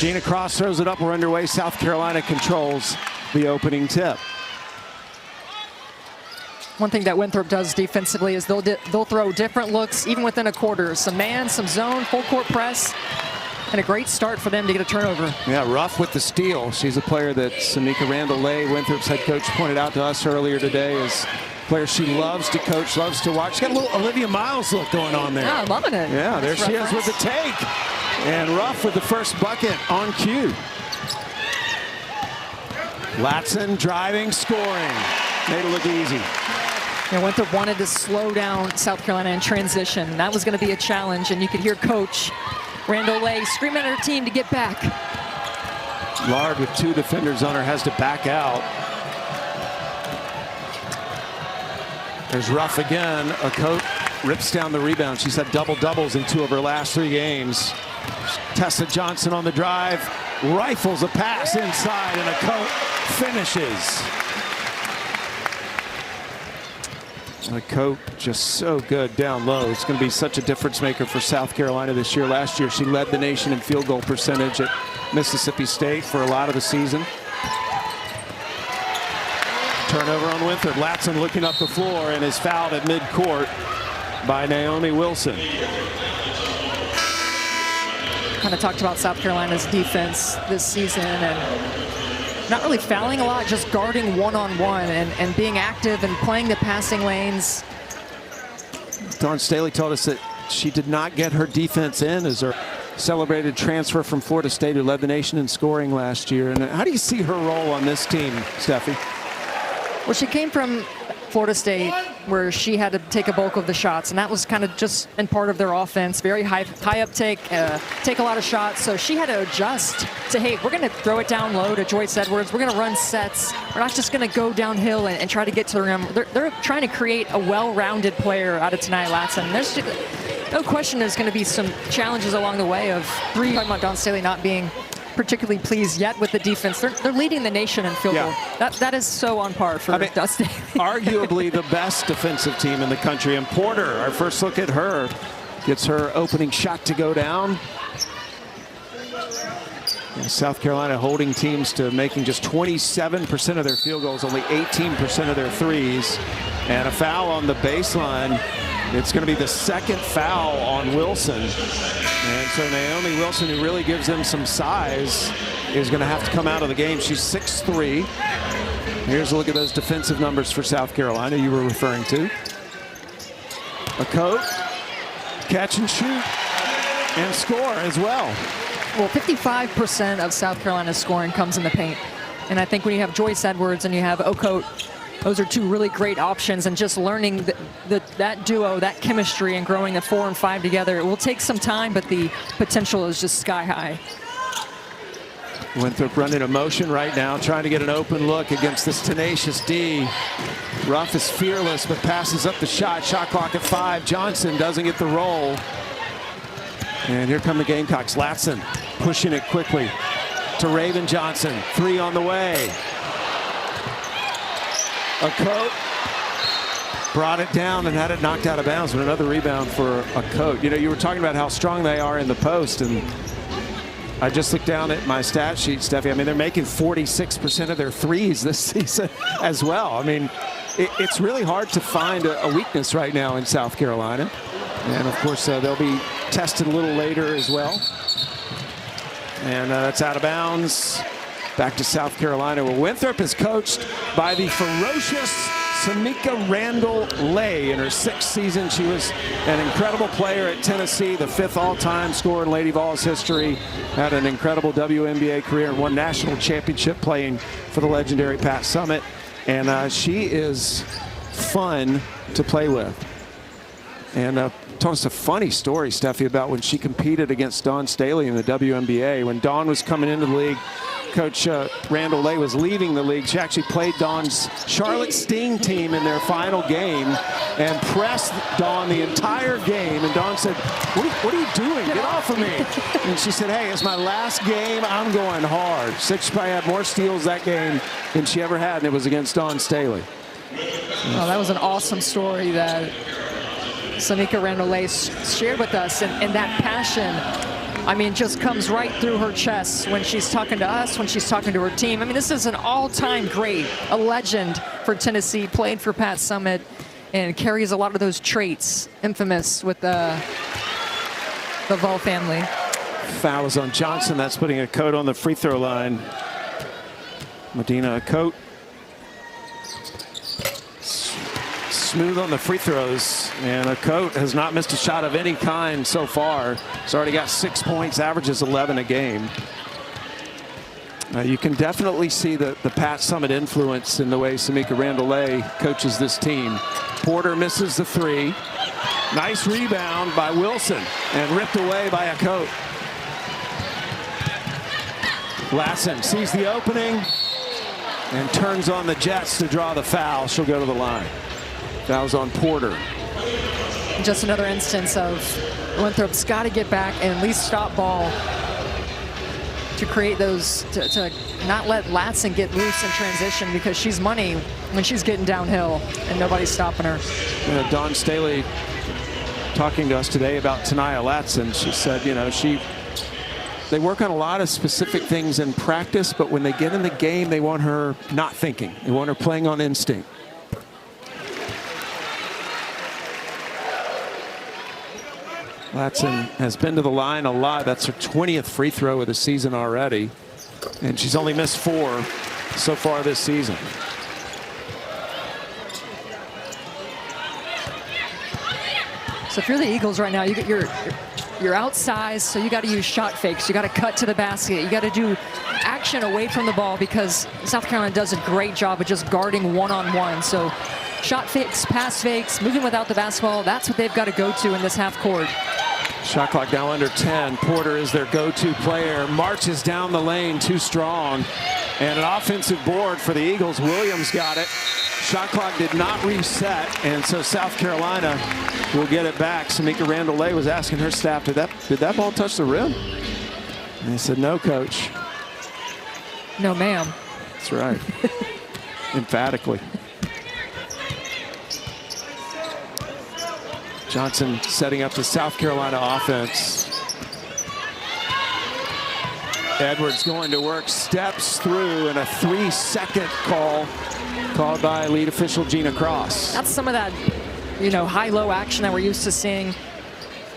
Gina Cross throws it up. We're underway. South Carolina controls the opening tip. One thing that Winthrop does defensively is they'll throw different looks even within a quarter. Some man, some zone, full court press, and a great start for them to get a turnover. Yeah, Ruff with the steal. She's a player that Samika Randall-Lay, Winthrop's head coach, pointed out to us earlier today as a player she loves to coach, loves to watch. She's got a little Olivia Miles look going on there. Yeah, I'm loving it. Yeah, there she is with the take. And Ruff with the first bucket on cue. Latson driving, scoring. Made it look easy. Yeah, Winthrop wanted to slow down South Carolina in transition. That was going to be a challenge, and you could hear Coach Randall-Lay screaming at her team to get back. Lard with 2 defenders on her has to back out. There's Ruff again. A coat rips down the rebound. She's had double-doubles in 2 of her last 3 games. Tessa Johnson on the drive, rifles a pass inside, and a coat finishes. And a coat just so good down low. It's going to be such a difference maker for South Carolina this year. Last year, she led the nation in field goal percentage at Mississippi State for a lot of the season. Turnover on Winthrop. Latson looking up the floor and is fouled at midcourt by Naomi Wilson. Kind of talked about South Carolina's defense this season and not really fouling a lot, just guarding one-on-one and being active and playing the passing lanes. Dawn Staley told us that she did not get her defense in as her celebrated transfer from Florida State, who led the nation in scoring last year. And how do you see her role on this team, Steffi? Well, she came from Florida State, where she had to take a bulk of the shots, and that was kind of just in part of their offense. Very high uptake, take a lot of shots. So she had to adjust to, hey, we're going to throw it down low to Joyce Edwards. We're going to run sets. We're not just going to go downhill and try to get to the rim. They're trying to create a well-rounded player out of Tania Latson. There's no question there's going to be some challenges along the way of talking about Dawn Staley not being particularly pleased yet with the defense. They're leading the nation in field goal. That is so on par for Dusty. Arguably the best defensive team in the country. And Porter, our first look at her, gets her opening shot to go down. And South Carolina holding teams to making just 27% of their field goals, only 18% of their threes. And a foul on the baseline. It's going to be the second foul on Wilson. And so Naomi Wilson, who really gives them some size, is going to have to come out of the game. She's 6'3". Here's a look at those defensive numbers for South Carolina you were referring to. A coat, catch and shoot, and score as well. Well, 55% of South Carolina's scoring comes in the paint. And I think when you have Joyce Edwards and you have Okote, those are 2 really great options, and just learning that duo, that chemistry, and growing the 4 and 5 together. It will take some time, but the potential is just sky high. Winthrop running a motion right now, trying to get an open look against this tenacious D. Ruff is fearless, but passes up the shot. Shot clock at 5. Johnson doesn't get the roll. And here come the Gamecocks. Latson pushing it quickly to Raven Johnson. 3 on the way. A coat brought it down and had it knocked out of bounds, but another rebound for a coat. You know, you were talking about how strong they are in the post, and I just looked down at my stat sheet, Steffi. I mean, they're making 46% of their threes this season as well. I mean, it's really hard to find a weakness right now in South Carolina. And of course, they'll be tested a little later as well. And that's out of bounds. Back to South Carolina, where Winthrop is coached by the ferocious Samika Randall-Lay. In her 6th season, she was an incredible player at Tennessee, the 5th all-time scorer in Lady Vols history. Had an incredible WNBA career and won national championship playing for the legendary Pat Summitt. And she is fun to play with. And told us a funny story, Steffi, about when she competed against Dawn Staley in the WNBA. When Dawn was coming into the league, Coach Randall-Lay was leaving the league. She actually played Dawn's Charlotte Sting team in their final game and pressed Dawn the entire game. And Dawn said, what are you doing? Get off of me. And she said, hey, it's my last game. I'm going hard. She probably had more steals that game than she ever had, and it was against Dawn Staley. Oh, that was an awesome story that Samika Randall-Lay shared with us, and that passion I mean, just comes right through her chest when she's talking to us, when she's talking to her team. I mean, this is an all-time great, a legend for Tennessee, played for Pat Summitt, and carries a lot of those traits, infamous with the Vol family. Foul is on Johnson. That's putting a Coat on the free throw line. Medina, Coat. Smooth on the free throws, and a Coat has not missed a shot of any kind so far. He's already got 6 points, averages 11 a game. You can definitely see the Pat Summitt influence in the way Samika Randall coaches this team. Porter misses the three. Nice rebound by Wilson and ripped away by a Coat. Lassen sees the opening and turns on the Jets to draw the foul. She'll go to the line. Foul's on Porter. Just another instance of Winthrop's got to get back and at least stop ball to create those, to not let Latson get loose in transition, because she's money when she's getting downhill and nobody's stopping her. You know, Dawn Staley talking to us today about Tanaya Latson. She said, you know, they work on a lot of specific things in practice, but when they get in the game, they want her not thinking. They want her playing on instinct. Latson has been to the line a lot. That's her 20th free throw of the season already. And she's only missed 4 so far this season. So if you're the Eagles right now, you're outsized, so you got to use shot fakes. You got to cut to the basket. You got to do action away from the ball, because South Carolina does a great job of just guarding one-on-one. So shot fakes, pass fakes, moving without the basketball, that's what they've got to go to in this half court. Shot clock now under 10. Porter is their go-to player. Marches down the lane, too strong. And an offensive board for the Eagles. Williams got it. Shot clock did not reset, and so South Carolina will get it back. Samika Randall was asking her staff, did that ball touch the rim? And they said, no, coach. No, ma'am. That's right. Emphatically. Johnson setting up the South Carolina offense. Edwards going to work, steps through, and a 3-second call called by lead official Gina Cross. That's some of that, you know, high-low action that we're used to seeing.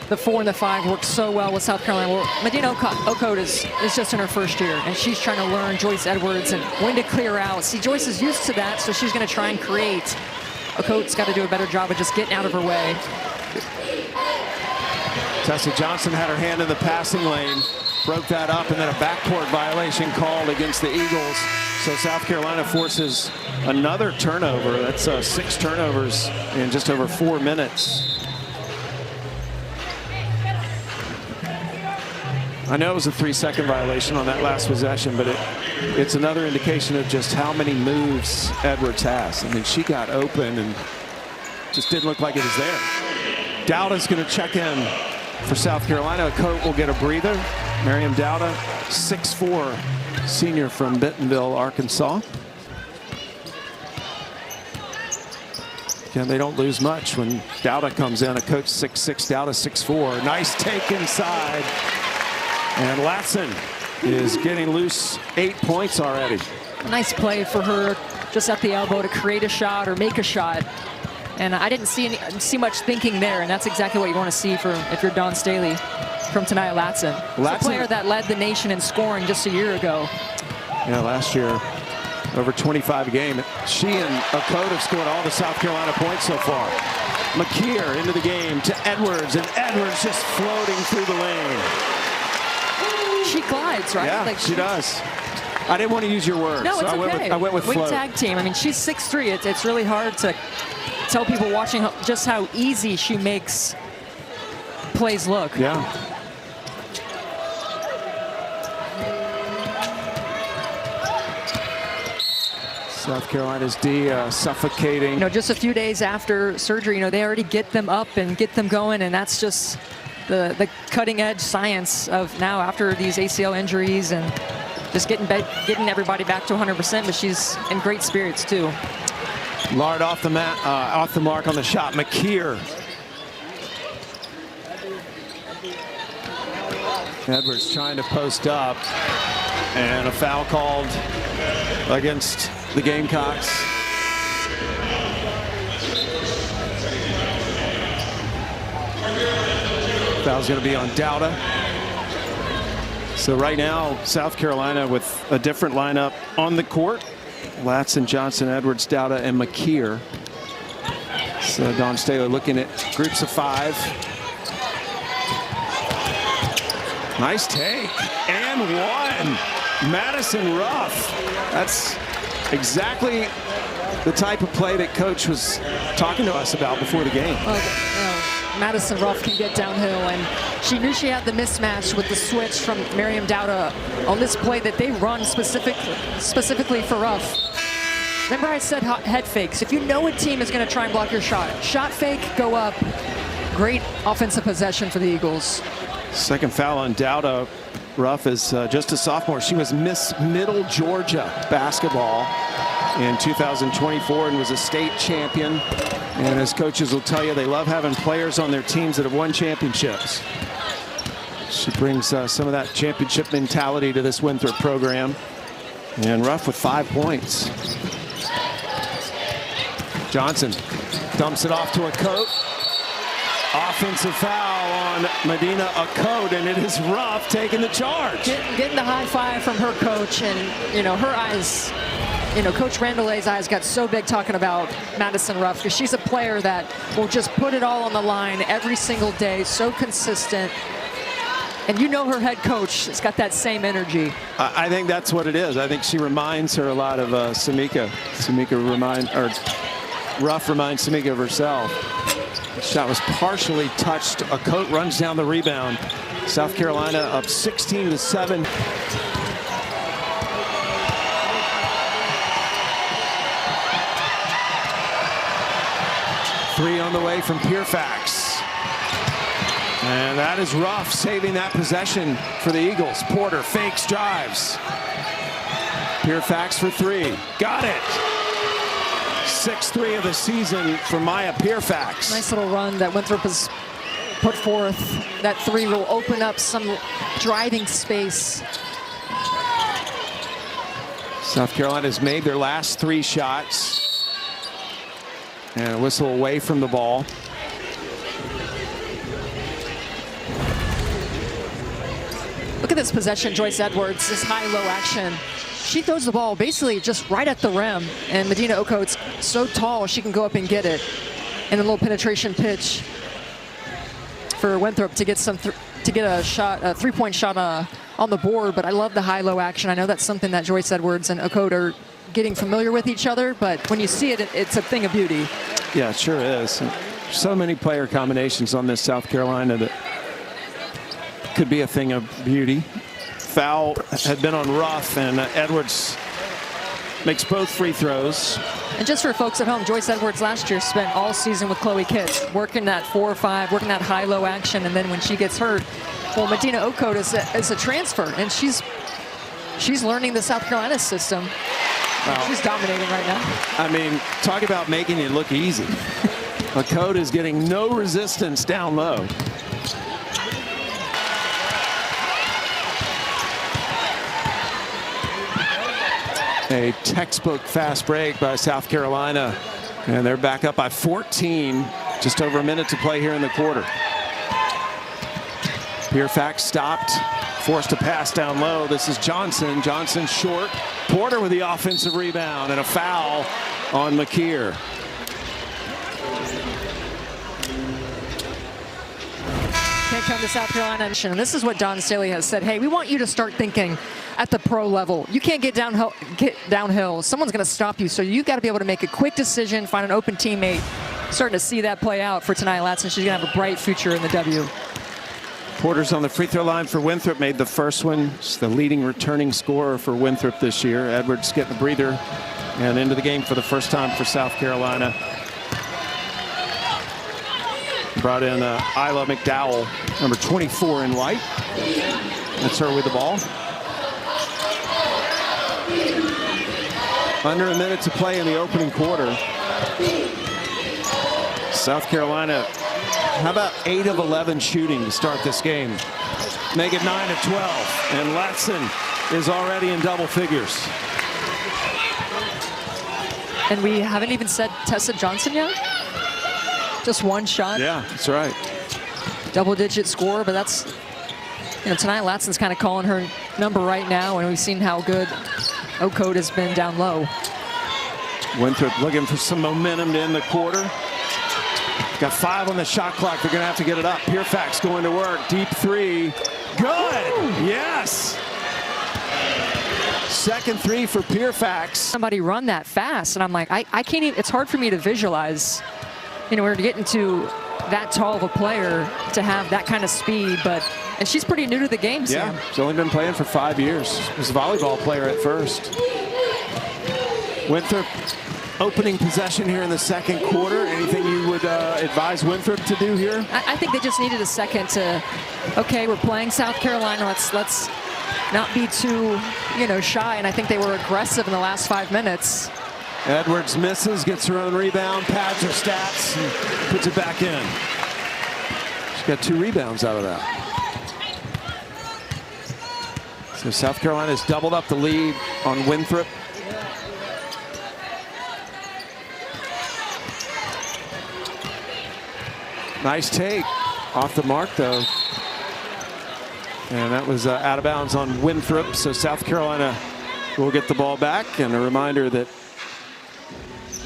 The 4 and the 5 work so well with South Carolina. Well, Medina Okote is just in her first year, and she's trying to learn Joyce Edwards and when to clear out. See, Joyce is used to that, so she's going to try and create. Okote's got to do a better job of just getting out of her way. Tessa Johnson had her hand in the passing lane, broke that up, and then a backcourt violation called against the Eagles. So South Carolina forces another turnover. That's 6 turnovers in just over 4 minutes. I know it was a 3-second violation on that last possession, but it's another indication of just how many moves Edwards has. I mean, she got open and just didn't look like it was there. Dowda's going to check in for South Carolina. Okote will get a breather. Miriam Dowda, 6'4", senior from Bentonville, Arkansas. Again, they don't lose much when Dowda comes in. Okote 6'6", Dowda 6'4". Nice take inside. And Latson is getting loose. 8 points already. Nice play for her, just at the elbow to create a shot or make a shot. And I didn't see much thinking there, and that's exactly what you want to see if you're Dawn Staley from Tanaya Latson. A player that led the nation in scoring just a year ago. Yeah, last year, over 25 a game. She and Okote have scored all the South Carolina points so far. McKeer into the game to Edwards, and Edwards just floating through the lane. She glides, right? Yeah, like she does. I didn't want to use your words. No, it's so okay. I went with float. Tag team. I mean, she's 6'3". It's really hard to tell people watching just how easy she makes plays look. Yeah. South Carolina's D suffocating. You know, just a few days after surgery, you know, they already get them up and get them going, and that's just the cutting edge science of now after these ACL injuries and just getting everybody back to 100%. But she's in great spirits too. Lard off the mark on the shot. McKeer. Edwards trying to post up, and a foul called against the Gamecocks. Foul's going to be on Dowda. So right now, South Carolina with a different lineup on the court. Latson, Johnson, Edwards, Dowda, and McKeer. So Don Staley looking at groups of 5. Nice take, and one. Madison Ruff. That's exactly the type of play that Coach was talking to us about before the game. Madison Ruff can get downhill, and she knew she had the mismatch with the switch from Miriam Dowda on this play that they run specifically for Ruff. Remember I said head fakes. If you know a team is going to try and block your shot fake, go up. Great offensive possession for the Eagles. Second foul on Dowda. Ruff is just a sophomore. She was Miss Middle Georgia basketball in 2024 and was a state champion. And as coaches will tell you, they love having players on their teams that have won championships. She brings some of that championship mentality to this Winthrop program. And Ruff with 5 points. Johnson dumps it off to a coat. Offensive foul on Medina Okote, and it is Ruff taking the charge. Getting the high five from her coach, and her eyes, Coach Randalay's eyes got so big talking about Madison Ruff, because she's a player that will just put it all on the line every single day, so consistent. And her head coach has got that same energy. I think that's what it is. I think she reminds her a lot of Samika. Ruff reminds Samika of herself. The shot was partially touched. Okote runs down the rebound. South Carolina up 16-7. Three on the way from Pierfax. And that is Ruff saving that possession for the Eagles. Porter fakes, drives. Pierfax for 3. Got it. 6-3 of the season for Maya Pierfax. Nice little run that Winthrop has put forth. That 3 will open up some driving space. South Carolina has made their last 3 shots. And a whistle away from the ball. Look at this possession, Joyce Edwards, this high-low action. She throws the ball basically just right at the rim, and Medina Okote's so tall she can go up and get it. And a little penetration pitch for Winthrop to get a shot, a 3-point shot on the board. But I love the high-low action. I know that's something that Joyce Edwards and Okote are getting familiar with each other, but when you see it, it's a thing of beauty. Yeah, it sure is. So many player combinations on this South Carolina that could be a thing of beauty. Foul had been on Ruff, and Edwards makes both free throws. And just for folks at home, Joyce Edwards last year spent all season with Chloe Kitts, working that 4-5, working that high-low action, and then when she gets hurt, well, Medina Okote is a transfer, and she's learning the South Carolina system. Wow. She's dominating right now. I mean, talk about making it look easy. Okote is getting no resistance down low. A textbook fast break by South Carolina, and they're back up by 14. Just over a minute to play here in the quarter. Pierfax stopped, forced to pass down low. This is Johnson. Johnson short. Porter with the offensive rebound, and a foul on McKeer. Can't come to South Carolina. And this is what Don Staley has said. Hey, we want you to start thinking at the pro level. You can't get downhill. Someone's going to stop you. So you've got to be able to make a quick decision, find an open teammate. Starting to see that play out for tonight, Latson. She's going to have a bright future in the W. Porter's on the free throw line for Winthrop. Made the first one. She's the leading returning scorer for Winthrop this year. Edwards getting a breather and into the game for the first time for South Carolina. Brought in Isla McDowell, number 24 in white. That's her with the ball. Under a minute to play in the opening quarter. South Carolina, how about 8 of 11 shooting to start this game? make it 9 of 12. And Latson is already in double figures. And we haven't even said Tessa Johnson yet. Just one shot. Yeah, that's right. Double-digit score, but that's, you know, tonight Latson's kind of calling her number right now, and we've seen how good Ocote has been down low. Winthrop looking for some momentum to end the quarter. Got 5 on the shot clock. They're going to have to get it up. Pierfax going to work. Deep 3. Good. Ooh. Yes. Second 3 for Pierfax. Somebody run that fast, and I'm like, I can't even, it's hard for me to visualize. You know, we're getting to that tall of a player to have that kind of speed, and she's pretty new to the game, Sam. Yeah, she's only been playing for 5 years. She was a volleyball player at first. Winthrop opening possession here in the second quarter. Anything you would advise Winthrop to do here? I think they just needed a second to, okay, we're playing South Carolina. Let's not be too, you know, shy. And I think they were aggressive in the last 5 minutes. Edwards misses, gets her own rebound, pads her stats, and puts it back in. She's got 2 rebounds out of that. So South Carolina's doubled up the lead on Winthrop. Nice take off the mark, though. And that was out of bounds on Winthrop. So South Carolina will get the ball back. And a reminder that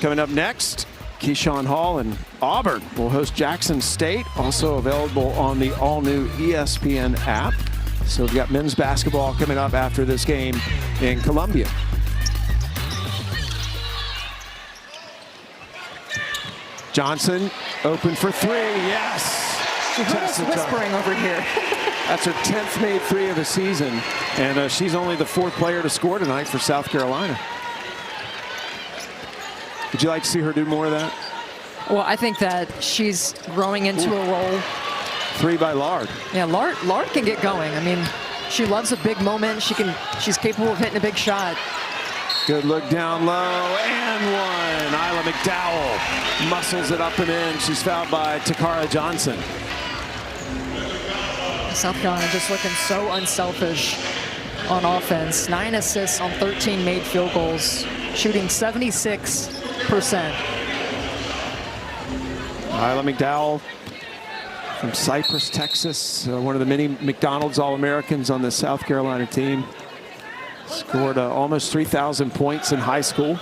coming up next, Keyshawn Hall and Auburn will host Jackson State. Also available on the all-new ESPN app. So we've got men's basketball coming up after this game in Columbia. Johnson open for 3. Yes. Who's whispering over here? That's her 10th made 3 of the season, and she's only the 4th player to score tonight for South Carolina. Would you like to see her do more of that? Well, I think that she's growing into a role. 3 by Lard. Yeah, Lard can get going. I mean, she loves a big moment. She's capable of hitting a big shot. Good look down low, and one. Isla McDowell muscles it up and in. She's fouled by Takara Johnson. South Carolina just looking so unselfish on offense. 9 assists on 13 made field goals, shooting 76%. Isla McDowell from Cypress, Texas, one of the many McDonald's All-Americans on the South Carolina team. Scored almost 3,000 points in high school.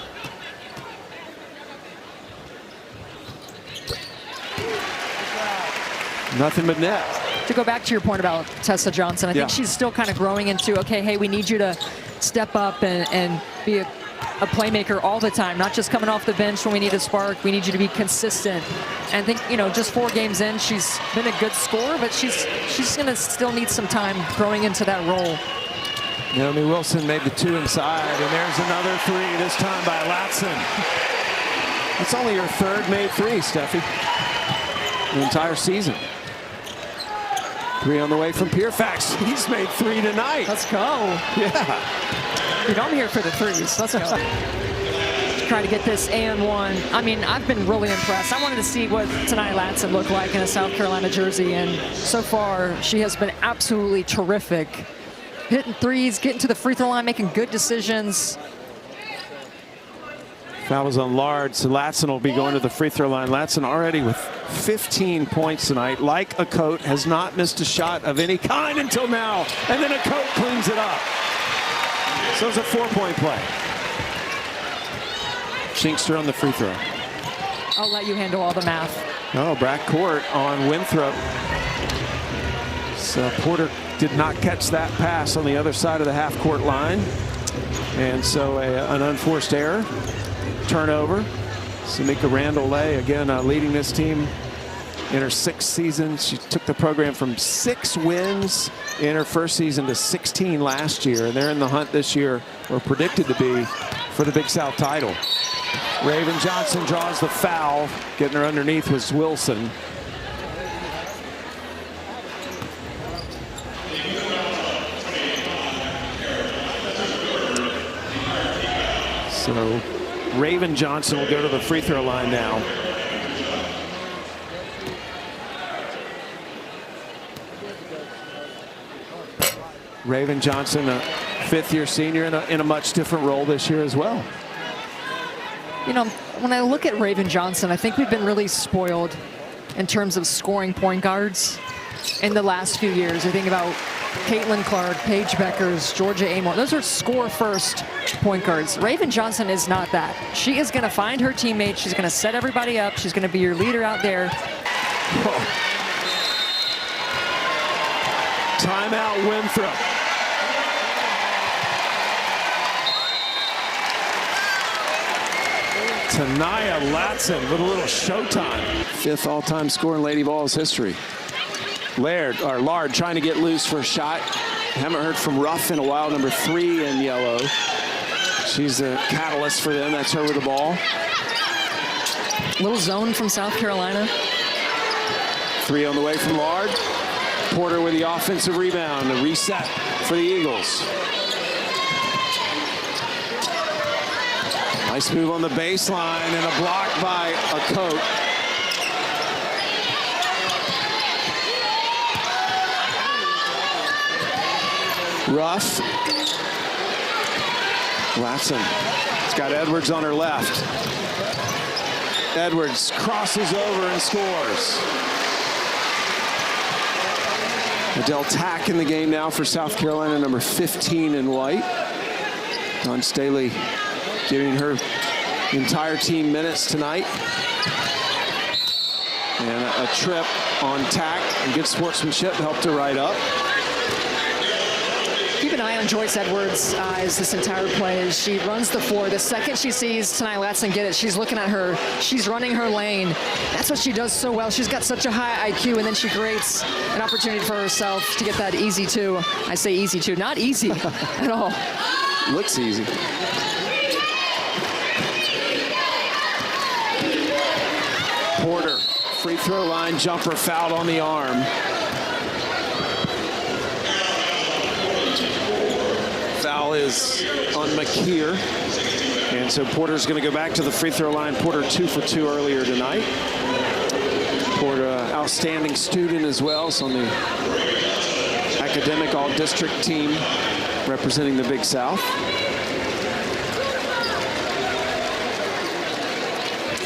Nothing but net. To go back to your point about Tessa Johnson, I think she's still kind of growing into, okay, hey, we need you to step up and be a playmaker all the time, not just coming off the bench when we need a spark. We need you to be consistent. And I think, you know, just 4 games in, she's been a good scorer, but she's going to still need some time growing into that role. Naomi Wilson made the 2 inside, and there's another 3, this time by Latson. It's only her 3rd made 3, Steffi, the entire season. 3 on the way from Pierfax. He's made 3 tonight. Let's go. Yeah. Dude, I'm here for the 3s. Let's go. Try to get this and 1. I mean, I've been really impressed. I wanted to see what tonight Latson looked like in a South Carolina jersey, and so far she has been absolutely terrific. Hitting 3s, getting to the free throw line, making good decisions. Foul was on Lard, so Latson will be going to the free throw line. Latson already with 15 points tonight. Like Ocote, has not missed a shot of any kind until now. And then Ocote cleans it up. So it's a 4-point play. Shinkster on the free throw. I'll let you handle all the math. Oh, backcourt on Winthrop. So Porter did not catch that pass on the other side of the half-court line. And so an unforced error. Turnover. Samika Randall-Lay, again, leading this team in her 6th season. She took the program from 6 wins in her first season to 16 last year. And they're in the hunt this year, or predicted to be, for the Big South title. Raven Johnson draws the foul. Getting her underneath was Wilson. So Raven Johnson will go to the free throw line now. Raven Johnson, a fifth-year senior in a much different role this year as well. You know, when I look at Raven Johnson, I think we've been really spoiled in terms of scoring point guards in the last few years. I think about Caitlin Clark, Paige Beckers, Georgia Amor. Those are score-first point guards. Raven Johnson is not that. She is going to find her teammates. She's going to set everybody up. She's going to be your leader out there. Oh. Timeout, Winthrop. Tanaya Latson with a little showtime. Fifth all-time score in Lady Vols history. Lard trying to get loose for a shot. Haven't heard from Ruff in a while, number 3 in yellow. She's the catalyst for them. That's her with the ball. Little zone from South Carolina. 3 on the way from Lard. Porter with the offensive rebound. The reset for the Eagles. Nice move on the baseline and a block by a Coach. Ruff. Latson. It's got Edwards on her left. Edwards crosses over and scores. Adele Tack in the game now for South Carolina, number 15 in white. Coach Staley giving her entire team minutes tonight. And a trip on Tack and good sportsmanship helped her right up. Keep an eye on Joyce Edwards' eyes this entire play as she runs the floor. The second she sees Tanaya Latson get it, she's looking at her. She's running her lane. That's what she does so well. She's got such a high IQ, and then she creates an opportunity for herself to get that easy two. I say easy two, not easy at all. Looks easy. Porter, free throw line jumper fouled on the arm. Foul is on McKeer. And so Porter's going to go back to the free throw line. Porter 2 for 2 earlier tonight. Porter, outstanding student as well. So on the academic all-district team representing the Big South.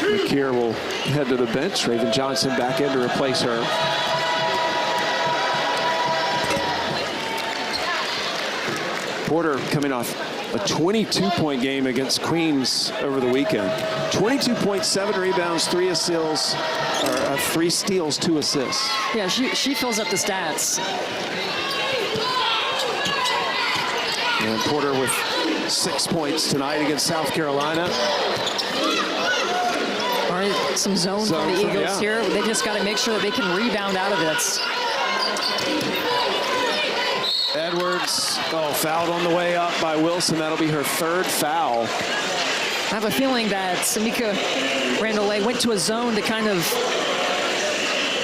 McKeer will head to the bench. Raven Johnson back in to replace her. Porter coming off a 22-point game against Queens over the weekend. 22.7 rebounds, 3 assists, or 3 steals, 2 assists. Yeah, she fills up the stats. And Porter with 6 points tonight against South Carolina. All right, some zone for the Eagles here. They just got to make sure that they can rebound out of it. Edwards, fouled on the way up by Wilson. That'll be her 3rd foul. I have a feeling that Samika Randolay went to a zone to kind of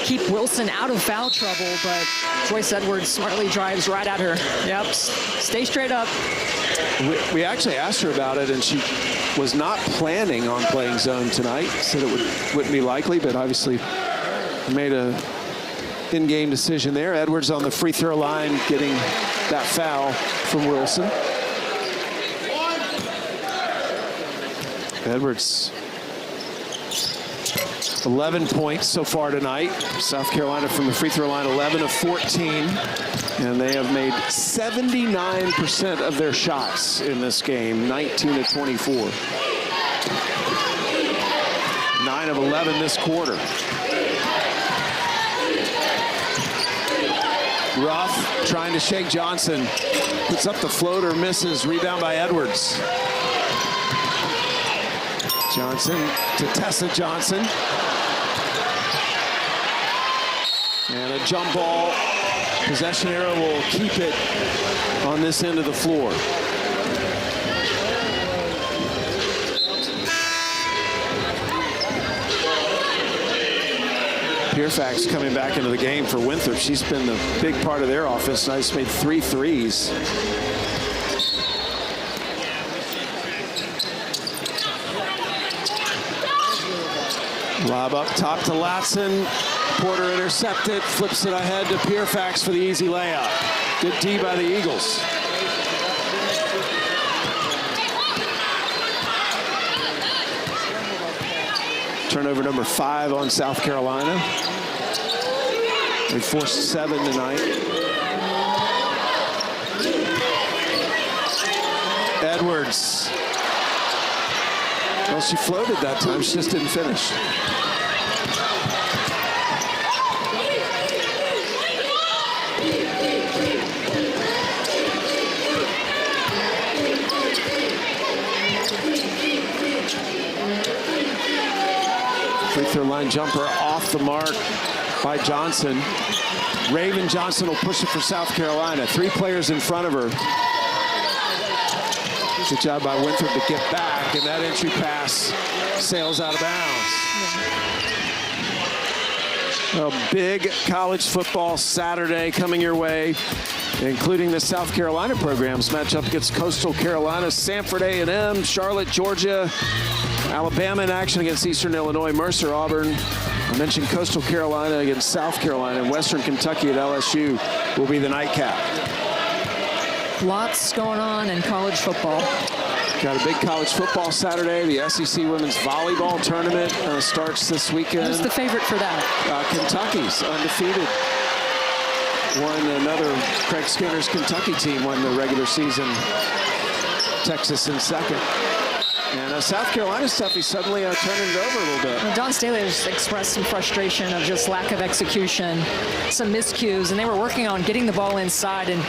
keep Wilson out of foul trouble, but Joyce Edwards smartly drives right at her. Yep, stay straight up. We actually asked her about it, and she was not planning on playing zone tonight. Said it wouldn't be likely, but obviously made a in-game decision there. Edwards on the free throw line getting that foul from Wilson. Edwards, 11 points so far tonight. South Carolina from the free throw line, 11 of 14. And they have made 79% of their shots in this game, 19 of 24. 9 of 11 this quarter. Ruff trying to shake Johnson. Puts up the floater, misses. Rebound by Edwards. Johnson to Tessa Johnson. And a jump ball. Possession arrow will keep it on this end of the floor. Pierfax coming back into the game for Winthrop. She's been the big part of their offense. Nice, made 3 threes. Lob up top to Latson. Porter intercepted, flips it ahead to Pierfax for the easy layup. Good D by the Eagles. Turnover number 5 on South Carolina. They forced 7 tonight. Edwards. Well, she floated that time. She just didn't finish. Free throw line jumper off the mark by Johnson. Raven Johnson will push it for South Carolina. 3 players in front of her. Good job by Winthrop to get back, and that entry pass sails out of bounds. A big college football Saturday coming your way, including the South Carolina programs. Matchup against Coastal Carolina, Samford A&M, Charlotte, Georgia, Alabama in action against Eastern Illinois, Mercer, Auburn. I mentioned Coastal Carolina against South Carolina, and Western Kentucky at LSU will be the nightcap. Lots going on in college football. Got a big college football Saturday. The SEC Women's Volleyball Tournament starts this weekend. Who's the favorite for that? Kentucky's undefeated. Another Craig Skinner's Kentucky team won the regular season. Texas in second. And South Carolina stuff, he's suddenly turning it over a little bit. Well, Don Staley has expressed some frustration of just lack of execution, some miscues, and they were working on getting the ball inside. And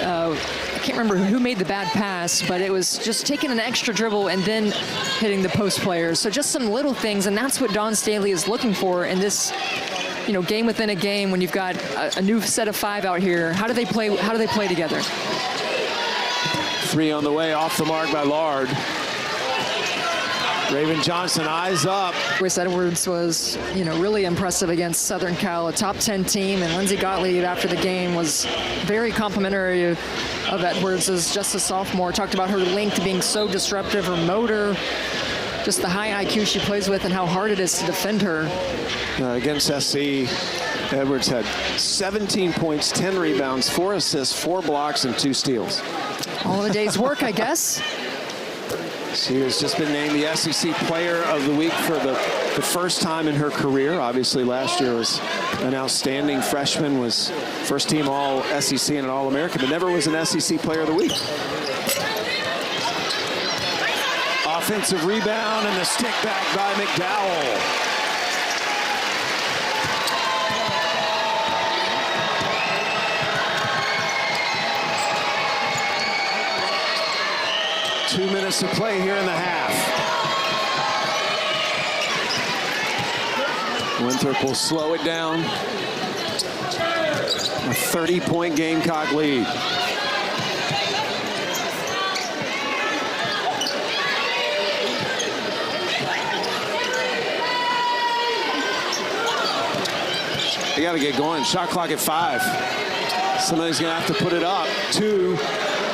I can't remember who made the bad pass, but it was just taking an extra dribble and then hitting the post players. So just some little things, and that's what Don Staley is looking for in this, game within a game when you've got a new set of 5 out here. How do they play? How do they play together? 3 on the way, off the mark by Lard. Raven Johnson, eyes up. Joyce Edwards was, really impressive against Southern Cal, a top 10 team, and Lindsey Gottlieb after the game was very complimentary of Edwards as just a sophomore. Talked about her length being so disruptive, her motor, just the high IQ she plays with and how hard it is to defend her. Against SC, Edwards had 17 points, 10 rebounds, 4 assists, 4 blocks, and 2 steals. All a day's work, I guess. She has just been named the SEC Player of the Week for the first time in her career. Obviously, last year was an outstanding freshman, was first team All-SEC and an All-American, but never was an SEC Player of the Week. Offensive rebound and the stick back by McDowell. Two minutes to play here in the half. Winthrop will slow it down. A 30-point Gamecock lead. They got to get going. Shot clock at 5. Somebody's going to have to put it up. 2.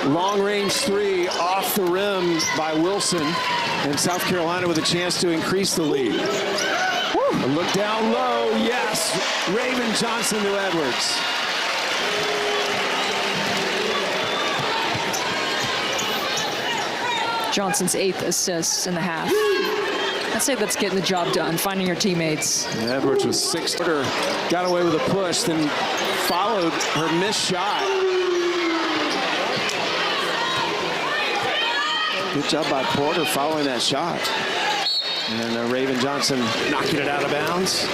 Long-range 3 off the rim by Wilson, and South Carolina with a chance to increase the lead. A look down low, yes. Raven Johnson to Edwards. Johnson's 8th assist in the half. I'd say that's getting the job done, finding your teammates. And Edwards was 6th. Got away with a push, then followed her missed shot. Good job by Porter following that shot. And Raven Johnson knocking it out of bounds.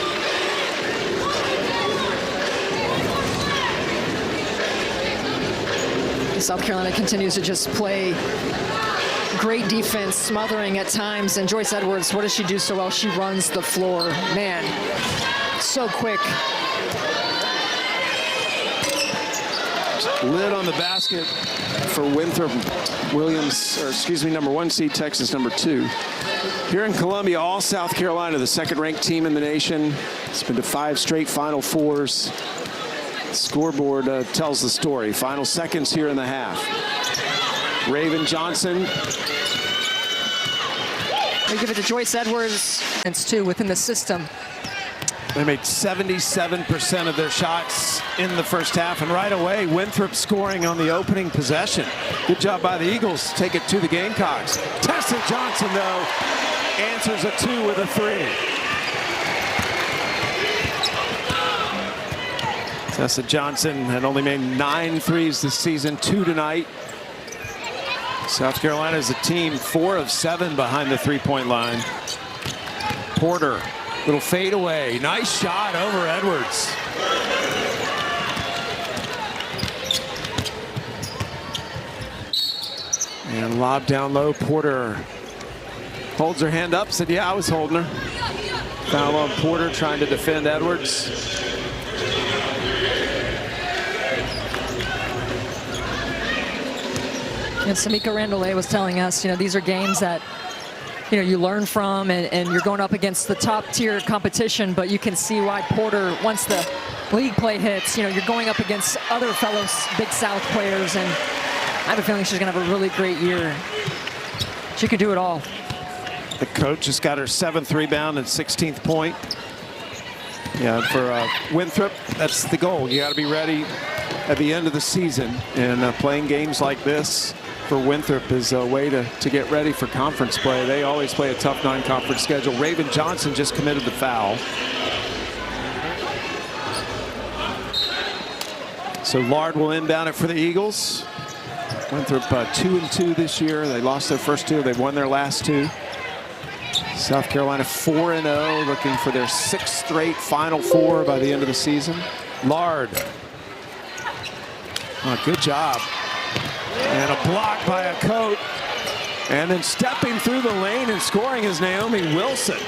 South Carolina continues to just play great defense, smothering at times. And Joyce Edwards, what does she do so well? She runs the floor. Man, so quick. Lid on the basket for Winthrop Williams, number 1 seed, Texas, number 2. Here in Columbia, all South Carolina, the second-ranked team in the nation. It's been to 5 straight Final Fours. The scoreboard tells the story. Final seconds here in the half. Raven Johnson. We give it to Joyce Edwards. It's 2 within the system. They made 77% of their shots in the first half, and right away, Winthrop scoring on the opening possession. Good job by the Eagles to take it to the Gamecocks. Tessa Johnson, though, answers a 2 with a 3. Tessa Johnson had only made 9 threes this season, 2 tonight. South Carolina is a team 4 of 7 behind the three-point line. Porter, little fade away. Nice shot over Edwards. And lob down low. Porter holds her hand up, said, yeah, I was holding her. Foul on Porter trying to defend Edwards. And Samika Randolay was telling us, these are games that, you learn from, and you're going up against the top tier competition, but you can see why Porter, once the league play hits, you're going up against other fellow Big South players, and I have a feeling she's going to have a really great year. She could do it all. The coach just got her 7th rebound and 16th point. Yeah, for Winthrop, that's the goal. You got to be ready at the end of the season, and playing games like this for Winthrop is a way to get ready for conference play. They always play a tough non-conference schedule. Raven Johnson just committed the foul. So Lard will inbound it for the Eagles. Winthrop 2-2 this year. They lost their first 2. They've won their last 2. South Carolina 4-0, looking for their 6th straight Final Four by the end of the season. Lard. Oh, good job. And a block by a Coat. And then stepping through the lane and scoring is Naomi Wilson.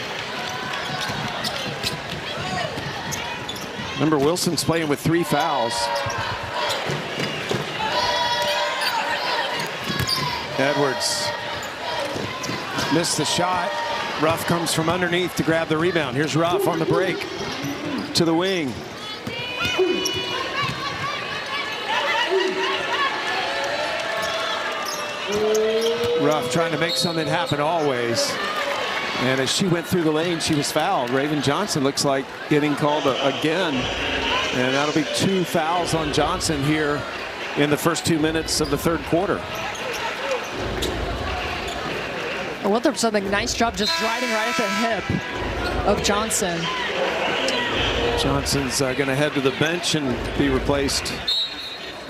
Remember, Wilson's playing with 3 fouls. Edwards missed the shot. Ruff comes from underneath to grab the rebound. Here's Ruff on the break to the wing. Ruff trying to make something happen always. And as she went through the lane, she was fouled. Raven Johnson looks like getting called again. And that'll be 2 fouls on Johnson here in the first 2 minutes of the third quarter. Winthrop's done a nice job just driving right at the hip of Johnson. Johnson's going to head to the bench and be replaced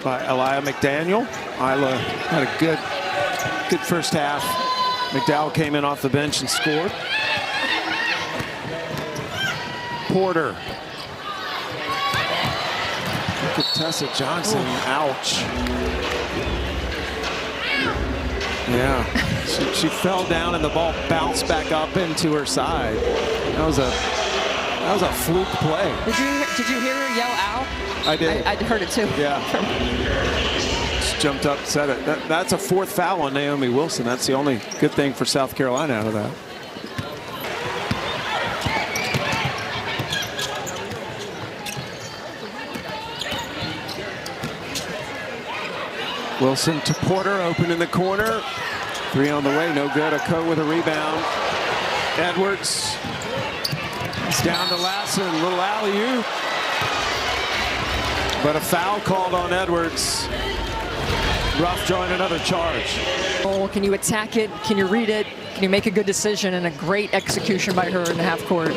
by Elia McDaniel. Isla had a good first half. McDowell came in off the bench and scored. Porter. Look at Tessa Johnson. Ooh. Ouch. Yeah, she fell down and the ball bounced back up into her side. That was a fluke play. Did you hear her yell out? I did. I heard it too. Yeah. Just jumped up and said it. That's a 4th foul on Naomi Wilson. That's the only good thing for South Carolina out of that. Wilson to Porter, open in the corner. 3 on the way, no good. A Coat with a rebound. Edwards. It's down to Lassen, little alley-oop. But a foul called on Edwards. Ruff drawing another charge. Oh, can you attack it? Can you read it? Can you make a good decision? And a great execution by her in the half court.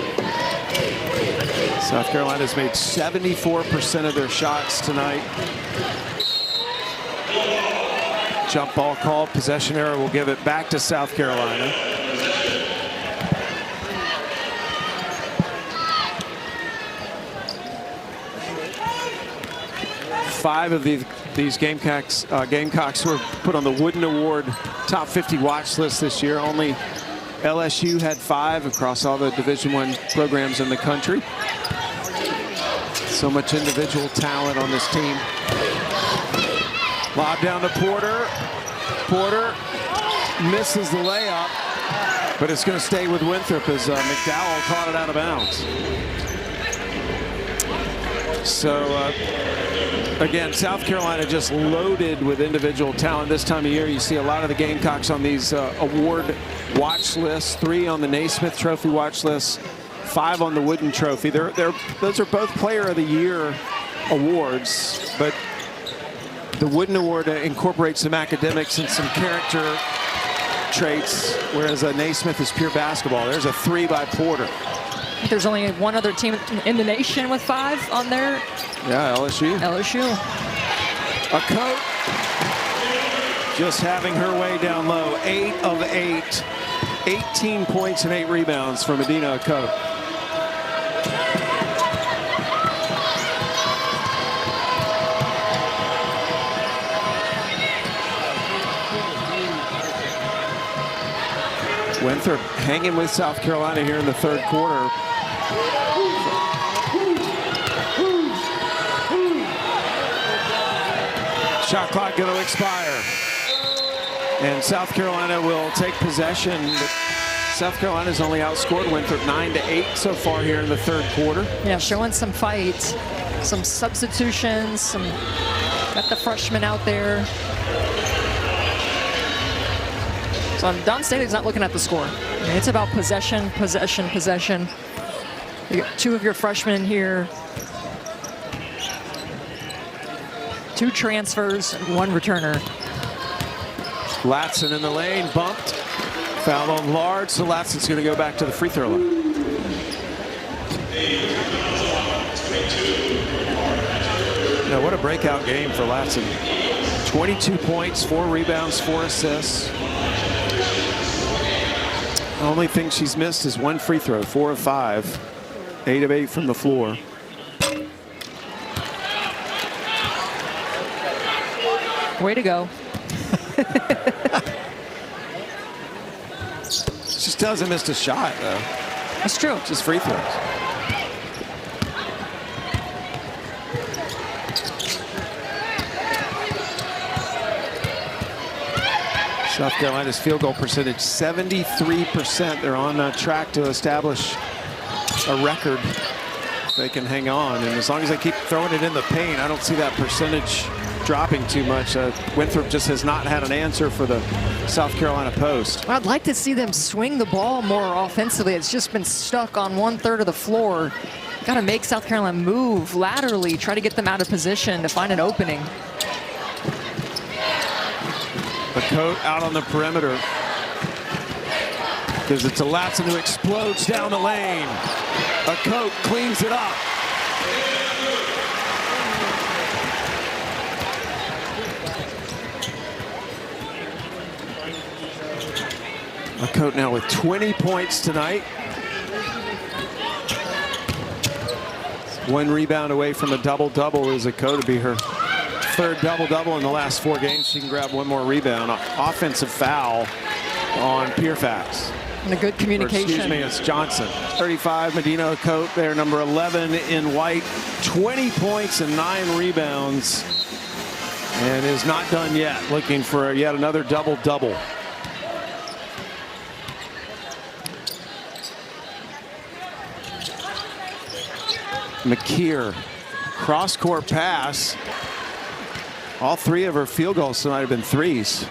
South Carolina's made 74% of their shots tonight. Jump ball call, possession error will give it back to South Carolina. Five of these Gamecocks were put on the Wooden Award top 50 watch list this year. Only LSU had 5 across all the Division I programs in the country. So much individual talent on this team. Lob down to Porter. Porter misses the layup, but it's going to stay with Winthrop as McDowell caught it out of bounds. So, again, South Carolina just loaded with individual talent this time of year. You see a lot of the Gamecocks on these award watch lists, 3 on the Naismith Trophy watch list. 5 on the Wooden Trophy. Those are both Player of the Year awards, but the Wooden Award incorporates some academics and some character traits, whereas Naismith is pure basketball. There's a 3 by Porter. I think there's only one other team in the nation with 5 on there. Yeah, LSU. LSU. A Coat just having her way down low. 8 of 8. 18 points and 8 rebounds for Medina Coat. Winthrop hanging with South Carolina here in the 3rd quarter. Shot clock going to expire. And South Carolina will take possession. But South Carolina's only outscored Winthrop 9-8 so far here in the 3rd quarter. Yeah, showing some fight, some substitutions, got the freshmen out there. So Don Staley's not looking at the score. I mean, it's about possession, possession, possession. You got 2 of your freshmen in here. 2 transfers, and 1 returner. Latson in the lane, bumped. Foul on Lard, so Latson's going to go back to the free throw line. Now, what a breakout game for Latson. 22 points, 4 rebounds, 4 assists. The only thing she's missed is 1 free throw, 4 of 5, 8 of 8 from the floor. Way to go. Just doesn't miss a shot, though. That's true. Just free throws. South Carolina's field goal percentage, 73%. They're on track to establish a record if they can hang on. And as long as they keep throwing it in the paint, I don't see that percentage dropping too much. Winthrop just has not had an answer for the South Carolina post. I'd like to see them swing the ball more offensively. It's just been stuck on 1/3 of the floor. Got to make South Carolina move laterally, try to get them out of position to find an opening. The Coat out on the perimeter. Gives it to Latson, who explodes down the lane. A Coat cleans it up. A Coat now with 20 points tonight. 1 rebound away from a double-double is a Coat to be her 3rd double-double in the last 4 games. She can grab 1 more rebound. Offensive foul on Pierfax. And a good communication. Or, excuse me, it's Johnson. 35, Medina Coat there, number 11 in white. 20 points and 9 rebounds. And is not done yet. Looking for yet another double-double. McKeer, cross-court pass. All 3 of her field goals tonight have been threes.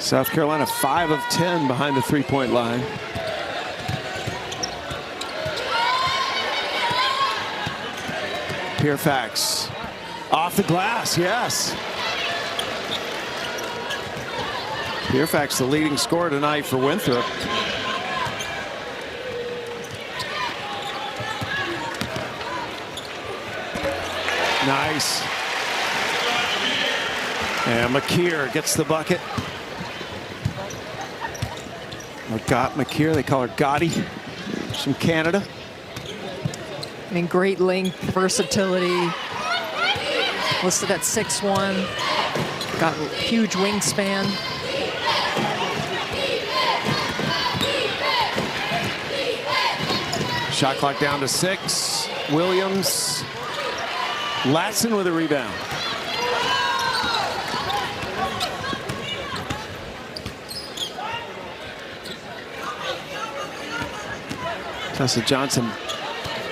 South Carolina 5 of 10 behind the 3-point line. Pierfax off the glass, yes. Pierfax the leading scorer tonight for Winthrop. Nice. And McKeer gets the bucket. McKeer, they call her Gotti. She's from Canada. I mean, great length, versatility. Listed at 6'1". Got a huge wingspan. Shot clock down to 6. Williams. Latson with a rebound. Tessa Johnson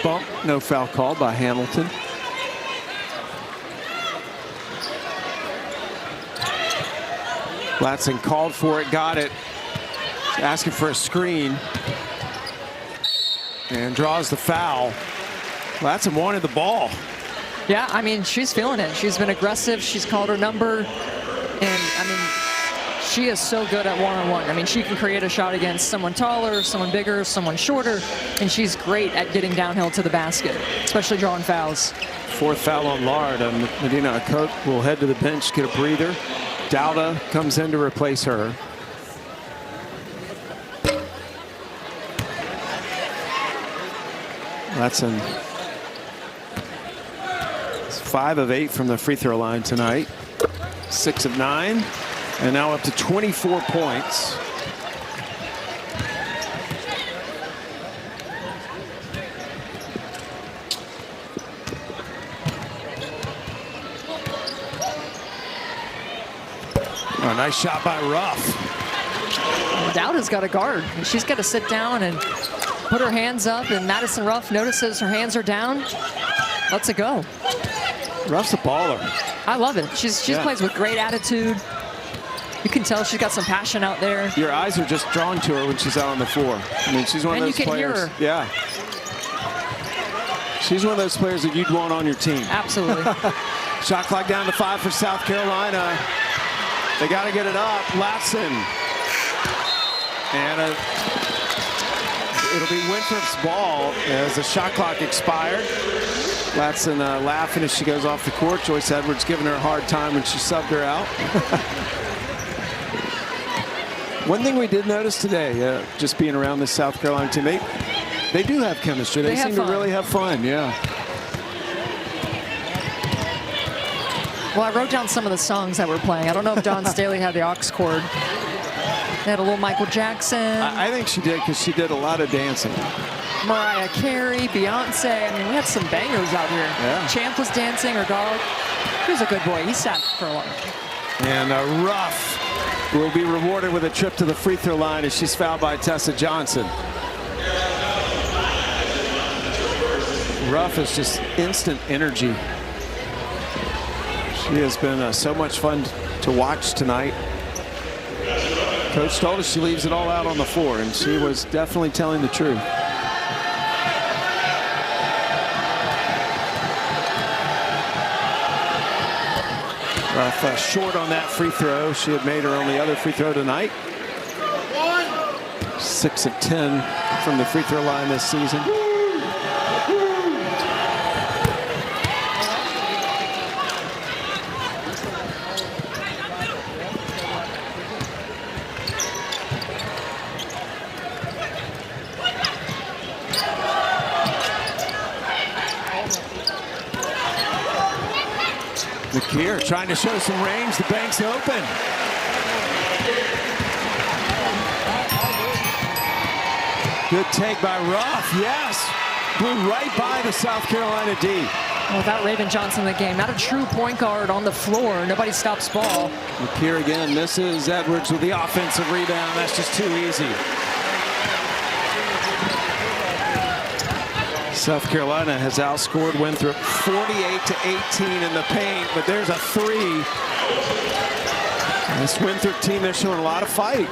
bump, no foul called by Hamilton. Latson called for it, got it. asking for a screen and draws the foul. Well, that's him wanting the ball. Yeah, I mean, she's feeling it. She's been aggressive. She's called her number. And, I mean, she is so good at one-on-one. I mean, she can create a shot against someone taller, someone bigger, someone shorter, and she's great at getting downhill to the basket, especially drawing fouls. Fourth foul on Lard. Medina Akok will head to the bench, get a breather. Dowda comes in to replace her. That's 5 of 8 from the free throw line tonight. 6 of 9, and now up to 24 points. Oh, nice shot by Ruff. Dowda's got a guard, and she's got to sit down and put her hands up, and Madison Ruff notices her hands are down. Lets it go. Ruff's a baller. I love it. She plays with great attitude. You can tell she's got some passion out there. Your eyes are just drawn to her when she's out on the floor. I mean, she's one of those players. And you can hear her. Yeah. She's one of those players that you'd want on your team. Absolutely. Shot clock down to 5 for South Carolina. They got to get it up. Latson. And it'll be Winthrop's ball as the shot clock expired. Latson laughing as she goes off the court. Joyce Edwards giving her a hard time when she subbed her out. One thing we did notice today, just being around this South Carolina team, they do have chemistry. They seem to really have fun, yeah. Well, I wrote down some of the songs that we're playing. I don't know if Dawn Staley had the aux cord. They had a little Michael Jackson. I think she did, because she did a lot of dancing. Mariah Carey, Beyonce. I mean, we had some bangers out here. Yeah. Champ was dancing, her dog. He was a good boy. He sat for a while. And Ruff will be rewarded with a trip to the free throw line as she's fouled by Tessa Johnson. Ruff is just instant energy. She has been so much fun to watch tonight. Coach told us she leaves it all out on the floor, and she was definitely telling the truth. Ruff short on that free throw. She had made her only other free throw tonight. 6 of 10 from the free throw line this season. McKeer trying to show some range. The bank's open. Good take by Ruff. Yes. Blew right by the South Carolina D. Well, without Raven Johnson in the game, not a true point guard on the floor. Nobody stops ball. McKeer again misses. Edwards with the offensive rebound. That's just too easy. South Carolina has outscored Winthrop 48-18 in the paint, but there's a 3. This Winthrop team, they're showing a lot of fight.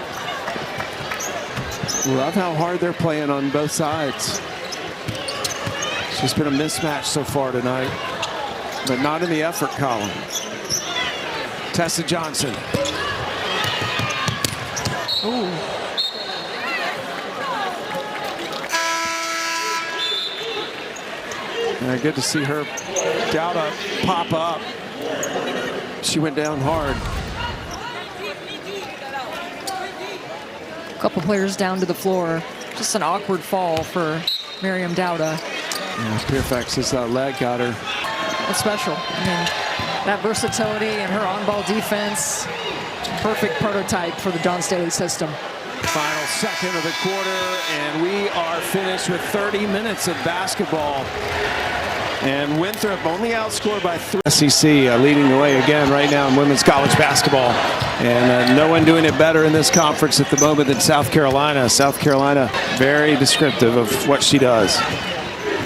Love how hard they're playing on both sides. It's just been a mismatch so far tonight, but not in the effort column. Tessa Johnson. Ooh. Good to see her Dowda pop up. She went down hard. A couple players down to the floor. Just an awkward fall for Miriam Dowda. Yeah, Pierfax's leg got her. That's special. I mean, that versatility and her on-ball defense. Perfect prototype for the Dawn Staley system. Final second of the quarter, and we are finished with 30 minutes of basketball. And Winthrop only outscored by 3. SEC leading the way again right now in women's college basketball. And no one doing it better in this conference at the moment than South Carolina. South Carolina, very descriptive of what she does.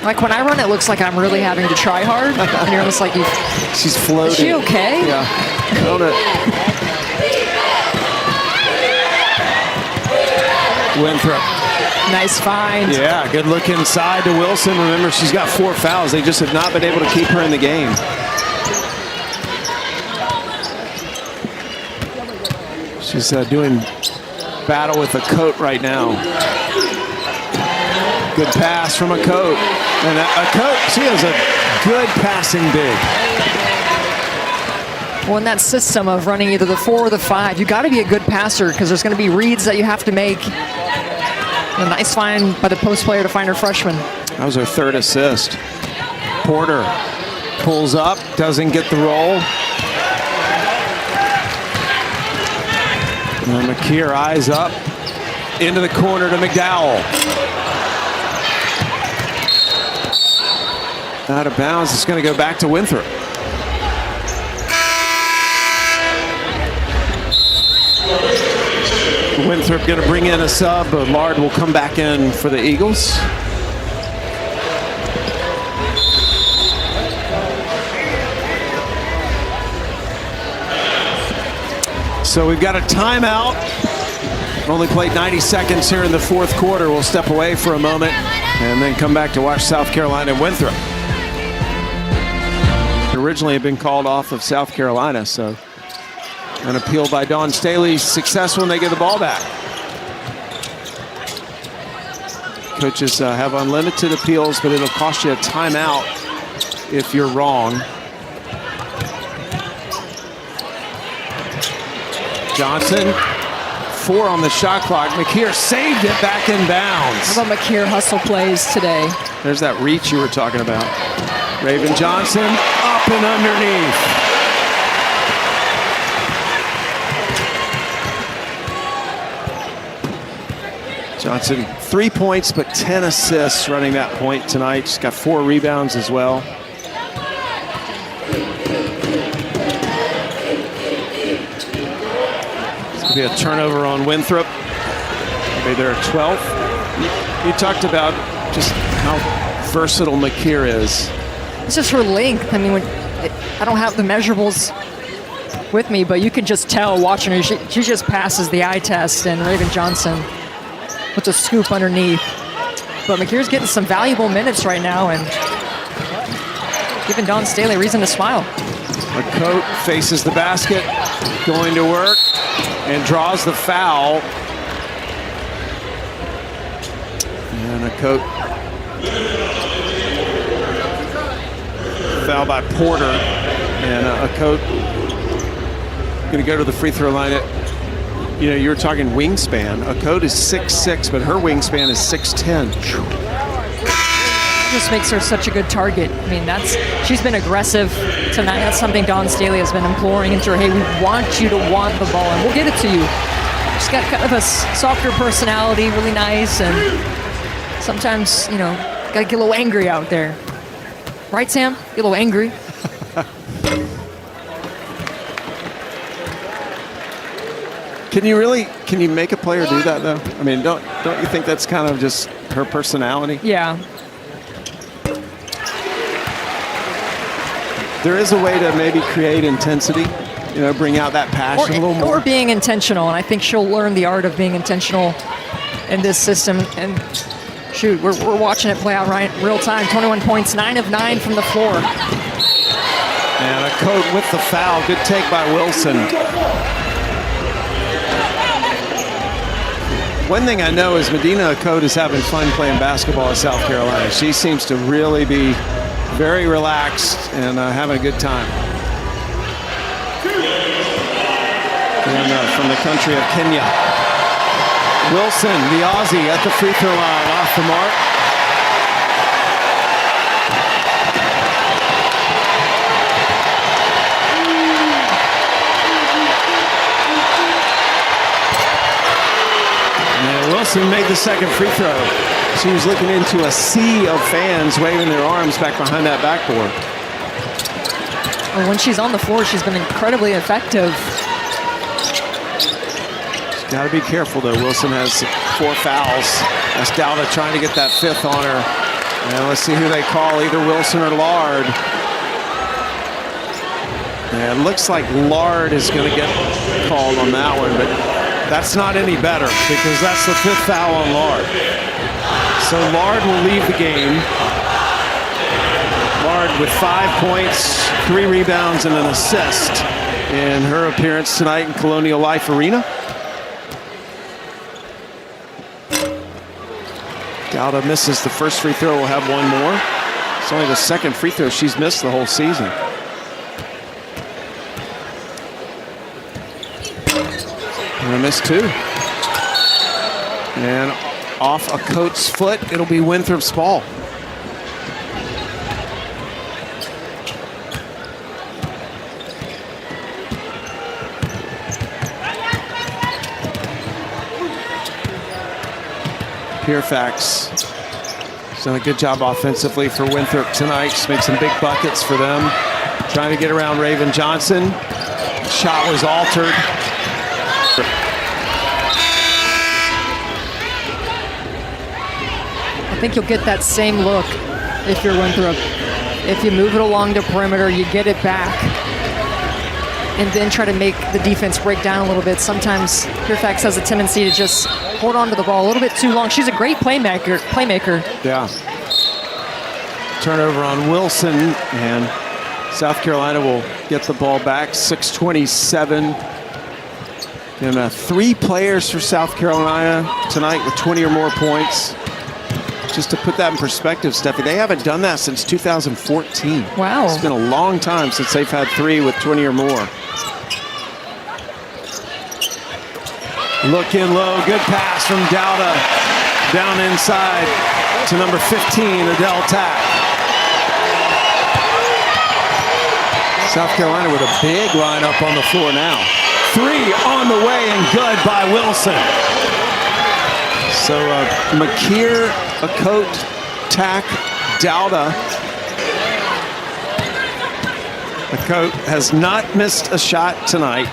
Like when I run, it looks like I'm really having to try hard. And you're almost like, she's floating. Is she okay? Yeah. Winthrop. Nice find. Yeah, good look inside to Wilson. Remember, she's got 4 fouls. They just have not been able to keep her in the game. She's doing battle with a coat right now. Good pass from a coat. And a coat, she has a good passing big. Well, in that system of running either the 4 or the 5, you got to be a good passer because there's going to be reads that you have to make. A nice find by the post player to find her freshman. That was her 3rd assist. Porter pulls up, doesn't get the roll. And McKeer eyes up into the corner to McDowell. Out of bounds, it's going to go back to Winthrop. Winthrop going to bring in a sub, but Lard will come back in for the Eagles. So we've got a timeout. Only played 90 seconds here in the 4th quarter. We'll step away for a moment and then come back to watch South Carolina and Winthrop. Originally had been called off of South Carolina, so an appeal by Dawn Staley successful when they get the ball back. Coaches have unlimited appeals, but it'll cost you a timeout if you're wrong. Johnson, 4 on the shot clock. McKeer saved it back in bounds. How about McKeer hustle plays today? There's that reach you were talking about. Raven Johnson up and underneath. Johnson, 3 points, but 10 assists running that point tonight. She's got 4 rebounds as well. It's going to be a turnover on Winthrop. Maybe they're 12th. You talked about just how versatile McKeer is. It's just her length. I mean, I don't have the measurables with me, but you can just tell watching her. She just passes the eye test, and Raven Johnson with a scoop underneath. But McKeer's getting some valuable minutes right now and giving Dawn Staley a reason to smile. A coat faces the basket, going to work, and draws the foul. And a coat. Foul by Porter. And a coat going to go to the free throw line. You know, you were talking wingspan. A coat is 6'6", but her wingspan is 6'10". That just makes her such a good target. I mean, she's been aggressive tonight. That's something Dawn Staley has been imploring into her. Hey, we want you to want the ball, and we'll get it to you. She's got kind of a softer personality, really nice, and sometimes, you know, got to get a little angry out there. Right, Sam? Get a little angry. Can you make a player do that though? I mean, don't you think that's kind of just her personality? Yeah. There is a way to maybe create intensity, you know, bring out that passion a little more. Or being intentional, and I think she'll learn the art of being intentional in this system. And shoot, we're watching it play out right real time. 21 points, 9 of 9 from the floor. And a coat with the foul. Good take by Wilson. One thing I know is Medina Cote is having fun playing basketball at South Carolina. She seems to really be very relaxed and having a good time. And from the country of Kenya. Wilson, the Aussie, at the free throw line, off the mark. Wilson made the second free throw. She was looking into a sea of fans waving their arms back behind that backboard. Well, when she's on the floor, she's been incredibly effective. She's got to be careful, though. Wilson has 4 fouls. That's Dowda trying to get that 5th on her. And let's see who they call, either Wilson or Lard. And it looks like Lard is going to get called on that one, but That's not any better because that's the 5th foul on Lard. So Lard will leave the game. Lard with 5 points, 3 rebounds, and an assist in her appearance tonight in Colonial Life Arena. Dowda misses the first free throw. We'll have one more. It's only the second free throw she's missed the whole season. And a miss 2. And off a Coates' foot, it'll be Winthrop's ball. Pierfax has done a good job offensively for Winthrop tonight. She's made some big buckets for them. Trying to get around Raven Johnson. Shot was altered. I think you'll get that same look if you're Winthrop. If you move it along the perimeter, you get it back, and then try to make the defense break down a little bit. Sometimes Pierfax has a tendency to just hold on to the ball a little bit too long. She's a great playmaker. Yeah. Turnover on Wilson, and South Carolina will get the ball back. 6:27. And 3 players for South Carolina tonight with 20 or more points. Just to put that in perspective, Steffi, they haven't done that since 2014. Wow. It's been a long time since they've had 3 with 20 or more. Look in low, good pass from Dowda. Down inside to number 15, Adele Tack. South Carolina with a big lineup on the floor now. 3 on the way and good by Wilson. So McKeer, Acote, Tack, Dowda. Acote has not missed a shot tonight.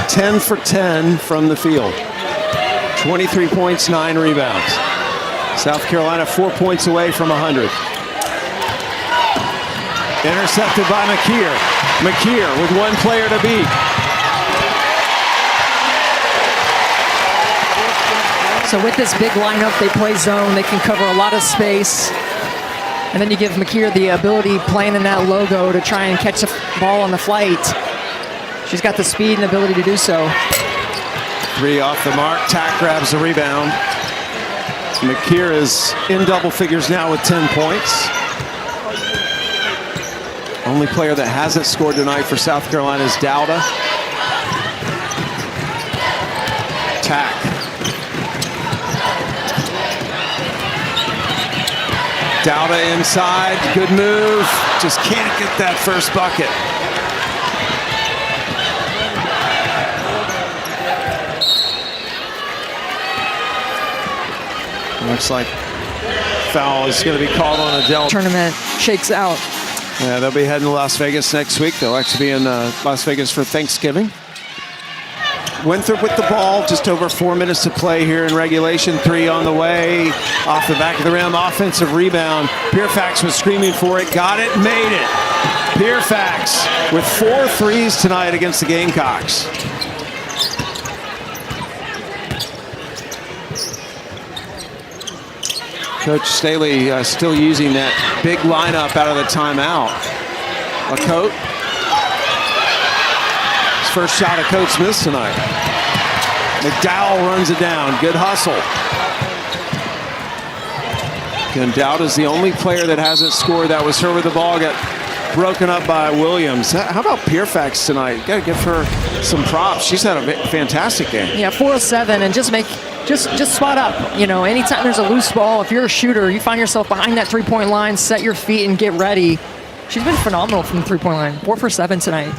10 for 10 from the field. 23 points, 9 rebounds. South Carolina 4 points away from 100. Intercepted by McKeer. McKeer with 1 player to beat. So with this big lineup, they play zone. They can cover a lot of space. And then you give McKeer the ability, playing in that logo, to try and catch the ball on the flight. She's got the speed and ability to do so. 3 off the mark. Tack grabs the rebound. McKeer is in double figures now with 10 points. Only player that hasn't scored tonight for South Carolina is Dowda. Tack. Dowda inside, good move. Just can't get that first bucket. Looks like foul is going to be called on Adele. Tournament shakes out. Yeah, they'll be heading to Las Vegas next week. They'll actually be in Las Vegas for Thanksgiving. Winthrop with the ball, just over 4 minutes to play here in regulation. 3 on the way, off the back of the rim, offensive rebound. Pierfax was screaming for it, got it, made it. Pierfax with 4 threes tonight against the Gamecocks. Coach Staley still using that big lineup out of the timeout. Acote. His first shot of Coach Smith's tonight. McDowell runs it down. Good hustle. Again, Dowda's the only player that hasn't scored. That was her with the ball. Got broken up by Williams. How about Pierfax tonight? Got to give her some props. She's had a fantastic game. Yeah, 4 of 7, and just spot up. You know, anytime there's a loose ball, if you're a shooter, you find yourself behind that three-point line, set your feet and get ready. She's been phenomenal from the three-point line. 4 for 7 tonight.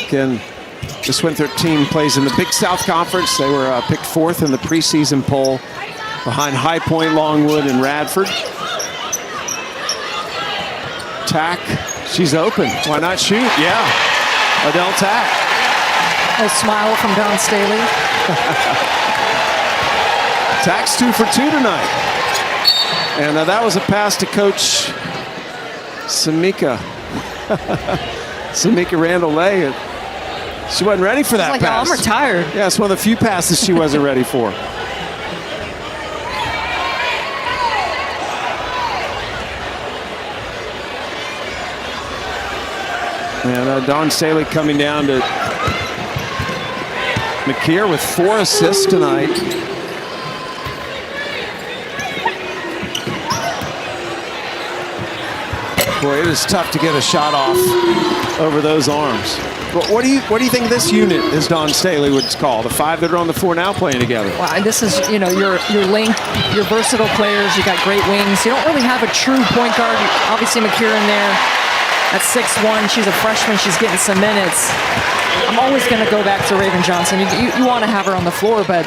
Again, this Winthrop team plays in the Big South Conference. They were picked 4th in the preseason poll behind High Point, Longwood, and Radford. Tack, she's open. Why not shoot? Yeah, Adele Tack. A smile from Don Staley. Tack's 2 for 2 tonight. And that was a pass to Coach Samika. Samika Randall-Lay. She wasn't ready for that like, pass. Oh, I'm retired. Yeah, it's one of the few passes she wasn't ready for. And Dawn Staley coming down to McKeer with 4 assists tonight. Boy, it is tough to get a shot off over those arms. But what do you think this unit, as Dawn Staley would call, the 5 that are on the floor now playing together? Well, and this is, you know, your length, your versatile players. You got great wings. You don't really have a true point guard. Obviously, McKeer in there at 6'1". She's a freshman. She's getting some minutes. I'm always going to go back to Raven Johnson. You want to have her on the floor, but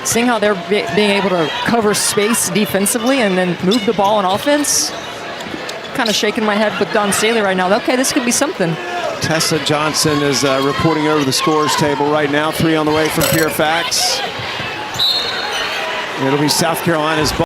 seeing how they're being able to cover space defensively and then move the ball on offense, kind of shaking my head with Dawn Staley right now. Okay, this could be something. Tessa Johnson is reporting over the scores table right now. 3 on the way from Fairfax. It'll be South Carolina's ball.